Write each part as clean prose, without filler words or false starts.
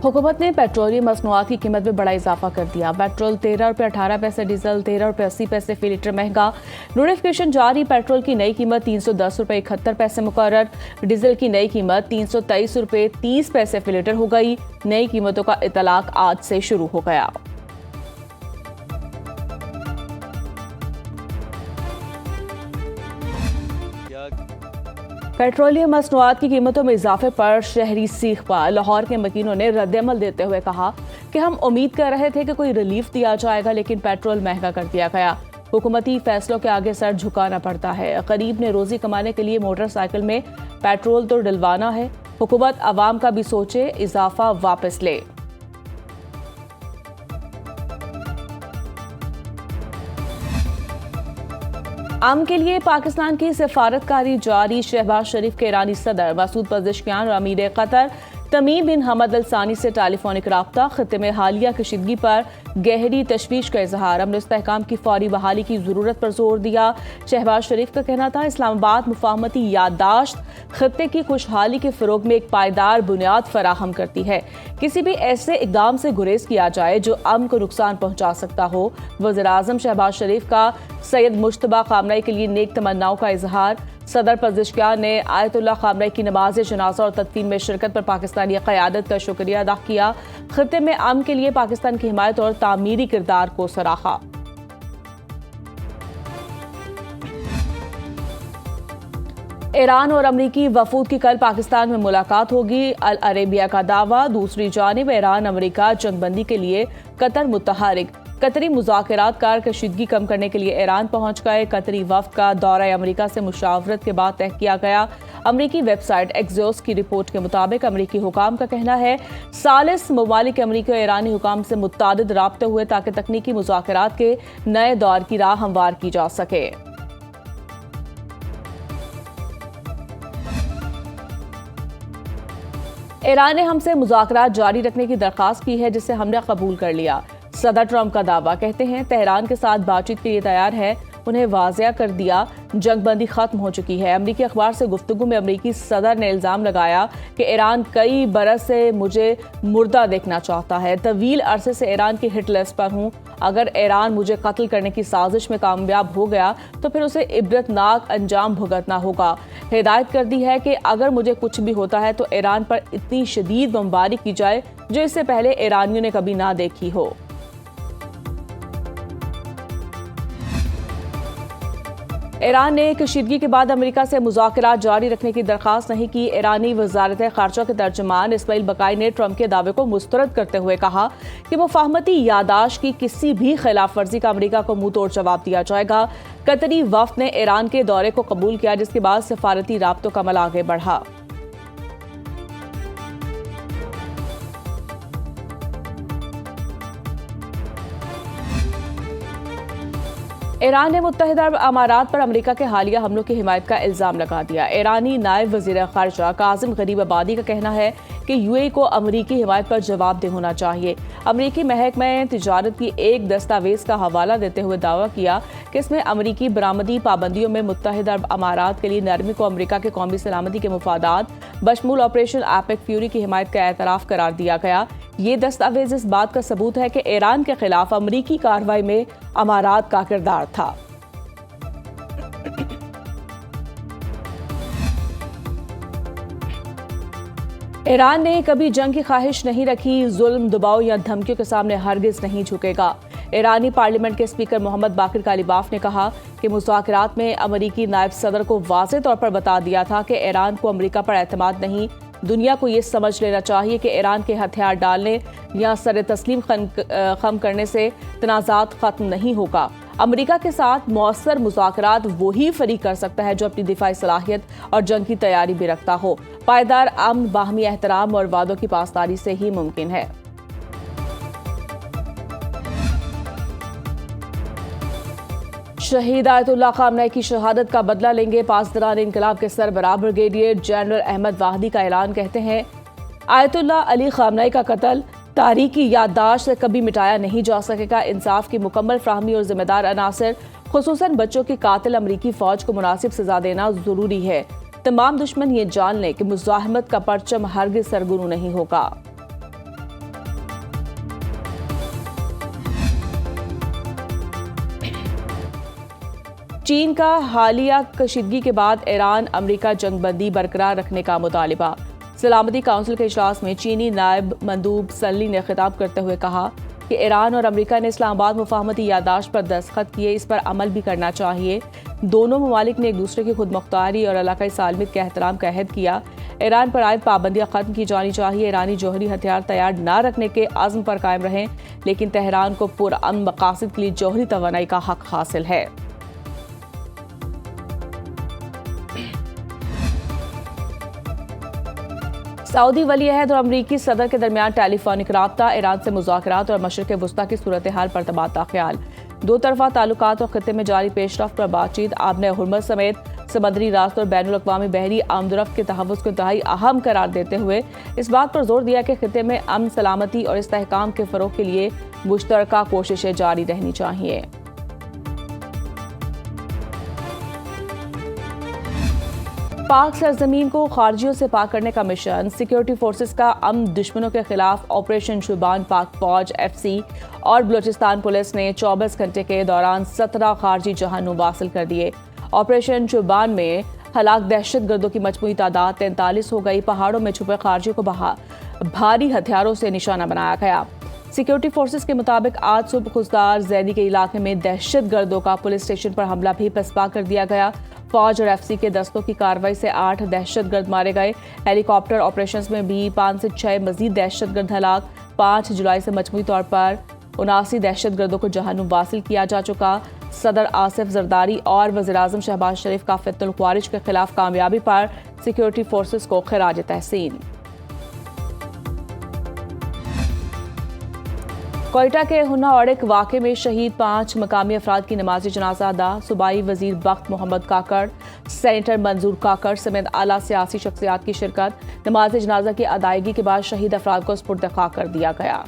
हुकूमत ने पेट्रोलियम मसनूआत की कीमत में बड़ा इजाफा कर दिया। पेट्रोल 13 रुपये 18 पैसे, डीजल 13 रुपये 80 पैसे फी लीटर महंगा। नोटिफिकेशन जारी। पेट्रोल की नई कीमत 310 रुपये 71 पैसे मुकर्रर। डीजल की नई कीमत 323 रुपये 30 पैसे फी लीटर हो गई। नई कीमतों का इतलाक आज से शुरू हो गया। पेट्रोलियम मसनूआत की कीमतों में इजाफे पर शहरी सीख पर लाहौर के मकीनों ने रद्द-ए-अमल देते हुए कहा कि हम उम्मीद कर रहे थे कि कोई रिलीफ दिया जाएगा, लेकिन पेट्रोल महंगा कर दिया गया। हुकूमती फैसलों के आगे सर झुकाना पड़ता है। गरीब ने रोजी कमाने के लिए मोटरसाइकिल में पेट्रोल तो डलवाना है। हुकूमत अवाम का भी सोचे, इजाफा वापस ले। अमन के लिए पाकिस्तान की सिफारतकारी जारी। शहबाज शरीफ के ईरानी सदर मसूद पज़ेश्कियान और अमीर कतर तमीम बिन हमद अल सानी से टेलीफोनिक राब्ता। खित्ते में हालिया कशीदगी पर गहरी तशवीश का इजहार। अमन इस्तेहकाम की फौरी बहाली की जरूरत पर जोर दिया। शहबाज शरीफ का कहना था, इस्लामाबाद मुफाहमती याददाश्त खित्ते की खुशहाली के फरोग में एक पायदार बुनियाद फराहम करती है। किसी भी ऐसे इकदाम से गुरेज किया जाए जो अमन को नुकसान पहुंचा सकता हो। वज़ीर आज़म शहबाज शरीफ का सैयद मुश्तबा खामनई के लिए नेक तमन्नाओं का इजहार। सदर पज़ेश्कियान ने आयतुल्लाह खामनई की नमाज जनाजा और तदफीन में शिरकत पर पाकिस्तानी क़यादत का शुक्रिया अदा किया। खित्ते में अमन के लिए पाकिस्तान की हिमायत और तामीरी किरदार को सराहा। ईरान और अमरीकी वफूद की कल पाकिस्तान में मुलाकात होगी। अल अरेबिया का दावा। दूसरी जानिब ईरान अमरीका जंगबंदी के लिए कतर मुतहरिक। कतरी मुज़ाकरातकार कशीदगी कम करने के लिए ईरान पहुंच गए। कतरी वफ्द का दौरा अमरीका से मुशावरत के बाद तय किया गया। अमरीकी वेबसाइट एक्सियोस की रिपोर्ट के मुताबिक अमरीकी हुकाम का कहना है, सालिस ममालिक अमरीकी और ईरानी हुकाम से मुत्तादिद राब्ते हुए ताकि तकनीकी मुज़ाकरात के नए दौर की राह हमवार की जा सके। ईरान ने हमसे मुज़ाकरात जारी रखने की दरख्वास्त की है, जिसे हमने कबूल कर लिया। सदर ट्रंप का दावा। कहते हैं तेहरान के साथ बातचीत के लिए तैयार है। उन्हें वाज़िया कर दिया जंगबंदी खत्म हो चुकी है। अमरीकी अखबार से गुफ्तगू में अमरीकी सदर ने इल्ज़ाम लगाया कि ईरान कई बरस से मुझे मुर्दा देखना चाहता है। तवील अरसे से ईरान की हिट लिस्ट पर हूँ। अगर ईरान मुझे कत्ल करने की साजिश में कामयाब हो गया तो फिर उसे इबरतनाक अंजाम भुगतना होगा। हिदायत कर दी है कि अगर मुझे कुछ भी होता है तो ईरान पर इतनी शदीद बमबारी की जाए जो इससे पहले ईरानियों ने कभी ना देखी हो। ईरान ने कशीदगी के बाद अमेरिका से मुज़ाकरात जारी रखने की दरख्वास्त नहीं की। ईरानी वज़ारत ख़ारजा के तर्जुमान इस्माइल बकाई ने ट्रंप के दावे को मुस्तरद करते हुए कहा कि मुफाहमती यादाश्त की किसी भी खिलाफ वर्जी का अमेरिका को मुंह तोड़ जवाब दिया जाएगा। कतरी वफ़द ने ईरान के दौरे को कबूल किया, जिसके बाद सफारती राब्तों का अमल आगे बढ़ा। ईरान ने मुत्तहिदा अरब अमारात पर अमेरिका के हालिया हमलों की हिमायत का इल्ज़ाम लगा दिया। ईरानी नायब वज़ीर ख़ारजा कासिम गरीब आबादी का कहना है कि यूएई को अमरीकी हिमायत पर जवाबदेह होना चाहिए। अमरीकी महकमा तिजारत की एक दस्तावेज़ का हवाला देते हुए दावा किया कि इसमें अमरीकी बरामदी पाबंदियों में मुत्तहिदा अरब अमारात के लिए नरमी को अमरीका के कौमी सलामती के मुफादात बशमूल ऑपरेशन एपिक फ्यूरी की हिमायत का एतराफ़ करार दिया गया। ये दस्तावेज इस बात का सबूत है कि ईरान के खिलाफ अमरीकी कार्रवाई में अमारात का किरदार था। ईरान ने कभी जंग की ख्वाहिश नहीं रखी। जुल्म, दबाव या धमकियों के सामने हरगिज नहीं झुकेगा। ईरानी पार्लियामेंट के स्पीकर मोहम्मद बाकिर कालिबाफ ने कहा कि मुज़ाकरात में अमरीकी नायब सदर को वाज़ेह तौर पर बता दिया था कि ईरान को अमरीका पर एतमाद नहीं। दुनिया को ये समझ लेना चाहिए कि ईरान के हथियार डालने या सर तस्लीम खम करने से तनाज़ात ख़त्म नहीं होगा। अमेरिका के साथ मौसर मुज़ाकरात वही फरीक कर सकता है जो अपनी दिफाई सलाहियत और जंग की तैयारी भी रखता हो। पायदार अमन, बाहमी एहतराम और वादों की पासदारी से ही मुमकिन है। शहीद आयतुल्लाह खामनई की शहादत का बदला लेंगे पासदारान इनकलाब के सरबराह ब्रिगेडियर जनरल अहमद वाहिदी का ऐलान। कहते हैं, आयतुल्लाह अली खामनई का कत्ल तारीखी याददाश्त से कभी मिटाया नहीं जा सकेगा। इंसाफ की मुकम्मल फ्राहमी और जिम्मेदार अनासर खुसूसन बच्चों की कातिल अमरीकी फौज को मुनासिब सजा देना जरूरी है। तमाम दुश्मन ये जान लें कि मुज़ाहमत का परचम हरगिज़ सरगुरू नहीं होगा। चीन का हालिया कशीदगी के बाद ईरान अमेरिका जंगबंदी बरकरार रखने का मुतालिबा। सलामती काउंसिल के इजलास में चीनी नायब मंदूब सल्ली ने खिताब करते हुए कहा कि ईरान और अमेरिका ने इस्लामाबाद मुफाहमती यादाश्त पर दस्तखत किए, इस पर अमल भी करना चाहिए। दोनों ममालिक ने एक दूसरे की खुद मुख्तारी और इलाकाई सालमियत के एहतराम का अहद किया। ईरान पर आयद पाबंदियां खत्म की जानी चाहिए। ईरानी जौहरी हथियार तैयार न रखने के आज़म पर कायम रहें, लेकिन तेहरान को पुरअमन मकासद के लिए जौहरी तवानाई का हक हासिल है। सऊदी वली अहद और अमरीकी सदर के दरमियान टेलीफोनिक राब्ता, ईरान से मुज़ाकरात और मशरिक़ वुस्ता की सूरत हाल पर तबादला ख्याल। दो तरफा ताल्लुकात और खित्ते में जारी पेशरफ्त पर बातचीत। आबने हुर्मत समेत समुद्री रास्तों और बैनुल अक़वामी बहरी आमदोरफ्त के तहफ़्फ़ुज़ को इंतहाई अहम करार देते हुए इस बात पर जोर दिया कि खित्ते में अमन, सलामती और इस्तेहकाम के फ़रोग़ के लिए मुश्तरका कोशिशें जारी रहनी चाहिए। पाक सरजमीन को खारजियों से पाक करने का मिशन। सिक्योरिटी फोर्सेस का अमन दुश्मनों के खिलाफ ऑपरेशन शुबान पाक फौज FC और बलूचिस्तान पुलिस ने 24 घंटे के दौरान 17 खारजी जहानुम हासिल कर दिए। ऑपरेशन शुबान में हलाक दहशतगर्दों की मजमूई तादाद 43 हो गई। पहाड़ों में छुपे खारजियों को भारी हथियारों से निशाना बनाया गया। सिक्योरिटी फोर्सेस के मुताबिक आज सुबह खुजदार जैदी के इलाके में दहशतगर्दों का पुलिस स्टेशन पर हमला भी पसपा कर दिया गया। फौज और FC के दस्तों की कार्रवाई से 8 दहशतगर्द मारे गए। हेलीकॉप्टर ऑपरेशंस में भी 5 से 6 मजीद दहशतगर्द हलाक। 5 जुलाई से मजमूई तौर पर 79 दहशतगर्दों को जहानुम हासिल किया जा चुका। सदर आसिफ जरदारी और वज़ीर-ए-आज़म शहबाज शरीफ का फ़ितुल ख्वारिज के खिलाफ कामयाबी पर सिक्योरिटी फोर्सेस को खिराज तहसीन। कोयटा के हुन्ना औड़क वाक़े में शहीद 5 मकामी अफराद की नमाज़ी जनाजा अदा। सूबाई वज़ीर बख्त मोहम्मद काकड़, सेनेटर मंजूर काकड़ समेत आला सियासी शख्सियात की शिरकत। नमाज जनाजा की अदायगी के बाद शहीद अफराद को सुपुर्द खाक कर दिया गया।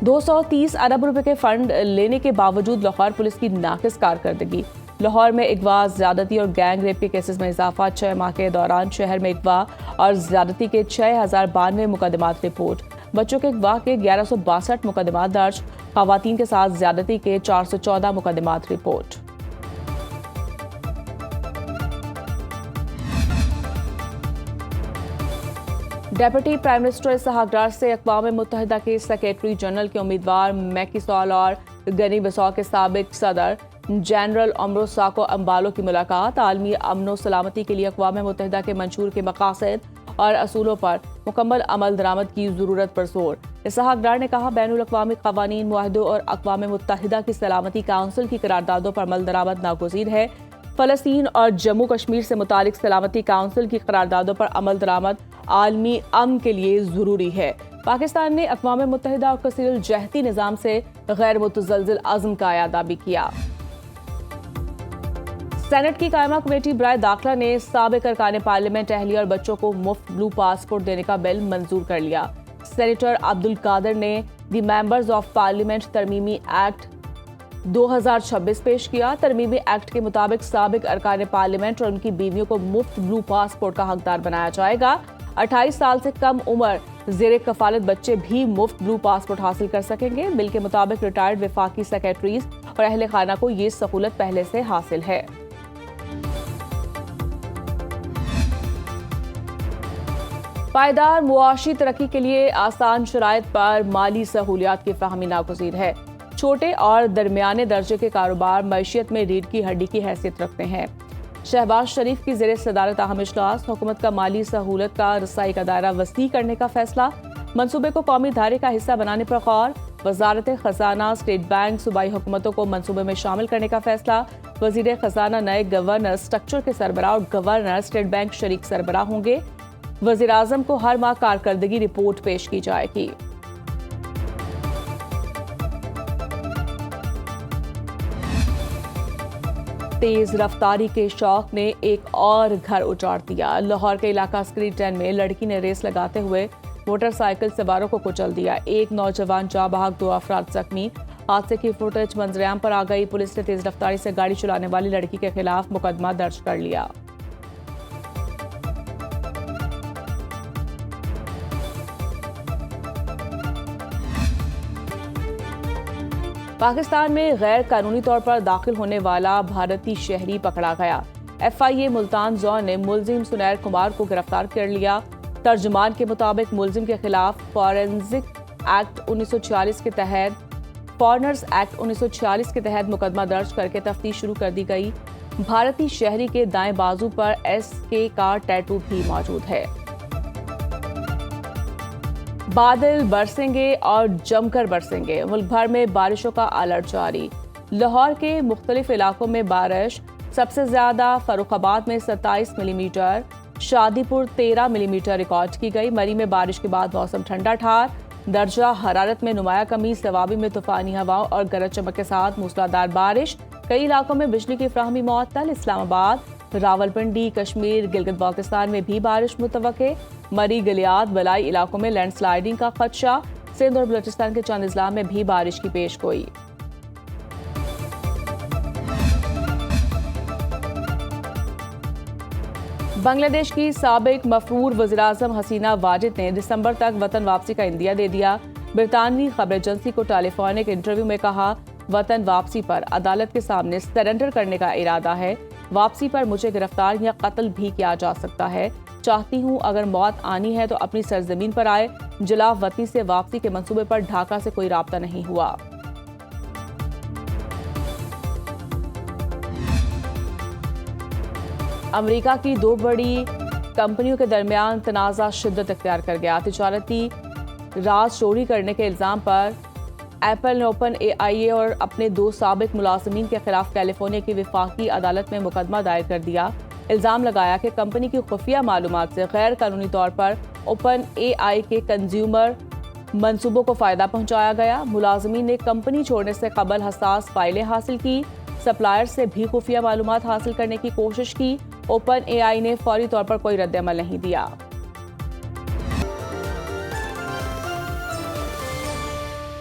$230 अरब के फंड लेने के बावजूद लाहौर पुलिस की नाकिस कारकर्दगी। लाहौर में अगवा, ज्यादती और गैंग रेप के केसेस में इजाफा। 6 माह के दौरान शहर में अगवा और ज्यादती के 6092 मुकदमात रिपोर्ट। बच्चों के अगवा के 1162 मुकदमात दर्ज। खवातीन के साथ ज्यादती के 414 मुकदमात रिपोर्ट। डेप्यूटी प्राइम मिनिस्टर इसहाक डार से अक़वाम मुत्तहिदा के सेक्रेटरी जनरल के उम्मीदवार मैकी सॉल और गनी बिसाऊ के साबिक सदर जनरल अमरो साको अम्बालो की मुलाकात। आलमी अमन और सलामती के लिए अक़वाम मुत्तहिदा के मंशूर के मकासद और असूलों पर मुकम्मल अमल दरामद की ज़रूरत पर जोर। इसहाक डार ने कहा, बैनुल अक़वामी क़वानीन, मुआहदों और अक़वाम मुत्तहिदा की सलामती काउंसिल की करारदादों पर अमल दरामद नागुज़ीर है। फ़लस्तीन और जम्मू कश्मीर से मुतालिक सलामती काउंसिल की करारदादों पर अमल दरामद आलमी अमन के लिए ज़रूरी है। पाकिस्तान ने अक़वाम मुत्तहिदा और कसीरुल जहती निज़ाम से गैर मुतज़लज़िल अज़्म का अयादा भी किया। सेनेट की कायमा कमेटी बराए दाखिला ने साबिक अरकान पार्लियामेंट, अहलिया और बच्चों को मुफ्त ब्लू पासपोर्ट देने का बिल मंजूर कर लिया। सेनेटर अब्दुल कादर ने दी मेंबर्स ऑफ पार्लियामेंट तरमीमी एक्ट 2026 पेश किया। तरमीमी एक्ट के मुताबिक साबिक अरकान पार्लियामेंट और उनकी बीवियों को मुफ्त ब्लू पासपोर्ट का हकदार बनाया जाएगा। 28 साल से कम उम्र ज़ेरे कफालत बच्चे भी मुफ्त ब्लू पासपोर्ट हासिल कर सकेंगे। बिल के मुताबिक रिटायर्ड वफाकी सेक्रेटरीज और अहले खाना को ये सहूलत पहले से हासिल है। पायदार मुआशी तरक्की के लिए आसान शराइत पर माली सहूलियात की फराहमी नागुज़ीर है। छोटे और दरमियाने दर्जे के कारोबार मईशत में रीढ़ की हड्डी की हैसियत रखते हैं। शहबाज शरीफ की ज़ेरे सदारत अहम इजलास। हुकूमत का माली सहूलत का रसाई का दायरा वसी करने का फैसला। मनसूबे को कौमी धारे का हिस्सा बनाने पर गौर। वजारत खजाना, स्टेट बैंक, सूबाई हुकूमतों को मनसूबे में शामिल करने का फैसला। वजीर खजाना नए गवर्नर स्ट्रक्चर के सरबराह और गवर्नर स्टेट बैंक शरीक सरबराह होंगे। वज़ीर आज़म को हर माह कारकर्दगी रिपोर्ट पेश की जाएगी। तेज रफ्तारी के शौक ने एक और घर उजाड़ दिया। लाहौर के इलाका स्क्रीन 10 में लड़की ने रेस लगाते हुए मोटरसाइकिल सवारों को कुचल दिया। एक नौजवान जाँ बहक, 2 अफराद जख्मी। हादसे की फुटेज मंजरेआम पर आ गई। पुलिस ने तेज रफ्तारी से गाड़ी चलाने वाली लड़की के खिलाफ मुकदमा दर्ज कर लिया। पाकिस्तान में गैर कानूनी तौर पर दाखिल होने वाला भारतीय शहरी पकड़ा गया। FIA मुल्तान जोन ने मुलजिम सुनैर कुमार को गिरफ्तार कर लिया। तर्जुमान के मुताबिक मुलजिम के खिलाफ फॉरेंसिक एक्ट 1946 के तहत फॉरेनर्स एक्ट 1946 के तहत मुकदमा दर्ज करके तफ्तीश शुरू कर दी गई। भारतीय शहरी के दाएं बाजू पर SK का टैटू भी मौजूद है। बादल बरसेंगे और जमकर बरसेंगे, मुल्क भर में बारिशों का अलर्ट जारी। लाहौर के मुख्तलिफ इलाकों में बारिश, सबसे ज्यादा फर्रुखाबाद में 27 मिलीमीटर, शादीपुर 13 मिलीमीटर रिकॉर्ड की गई। मरी में बारिश के बाद मौसम ठंडा ठार, दर्जा हरारत में नुमाया कमी। सवाबी में तूफानी हवाओं और गरज चमक के साथ मूसलाधार बारिश, कई इलाकों में बिजली की फ्राहमी मुअत्तल। इस्लामाबाद, रावलपिंडी, कश्मीर, गिलगित बाल्तिस्तान में भी बारिश मुतवक्के। मरी, गलियात, बलाई इलाकों में लैंडस्लाइडिंग का खदशा। सिंध और बलूचिस्तान के चंद अजला में भी बारिश की पेशगोई। बांग्लादेश की साबिक मफरूर वज़ीर-ए-आज़म हसीना वाजिद ने दिसंबर तक वतन वापसी का इंदिया दे दिया। बरतानवी खबर एजेंसी को टेलीफोनिक इंटरव्यू में कहा, वतन वापसी पर अदालत के सामने सरेंडर करने का इरादा है। वापसी पर मुझे गिरफ्तार या कत्ल भी किया जा सकता है। चाहती हूँ अगर मौत आनी है तो अपनी सरजमीन पर आए। जलाव वतनी से वापसी के मंसूबे पर ढाका से कोई राब्ता नहीं हुआ। अमेरिका की दो बड़ी कंपनियों के दरमियान तनाज़ा शिद्दत इख्तियार कर गया। तिजारती राज चोरी करने के इल्ज़ाम पर एप्पल ने OpenAI और अपने दो साबिक मुलाजिमीन के खिलाफ कैलिफोर्निया की वफाकी अदालत में मुकदमा दायर कर दिया। इल्ज़ाम लगाया कि कंपनी की खुफिया मालूमात से गैर कानूनी तौर पर OpenAI के कंज्यूमर मंसूबों को फ़ायदा पहुंचाया गया। मुलाजिमीन ने कंपनी छोड़ने से कबल हसास फाइलें हासिल की, सप्लायर से भी खुफिया मालूमात हासिल करने की कोशिश की। OpenAI ने फौरी तौर पर कोई रद्द अमल नहीं दिया।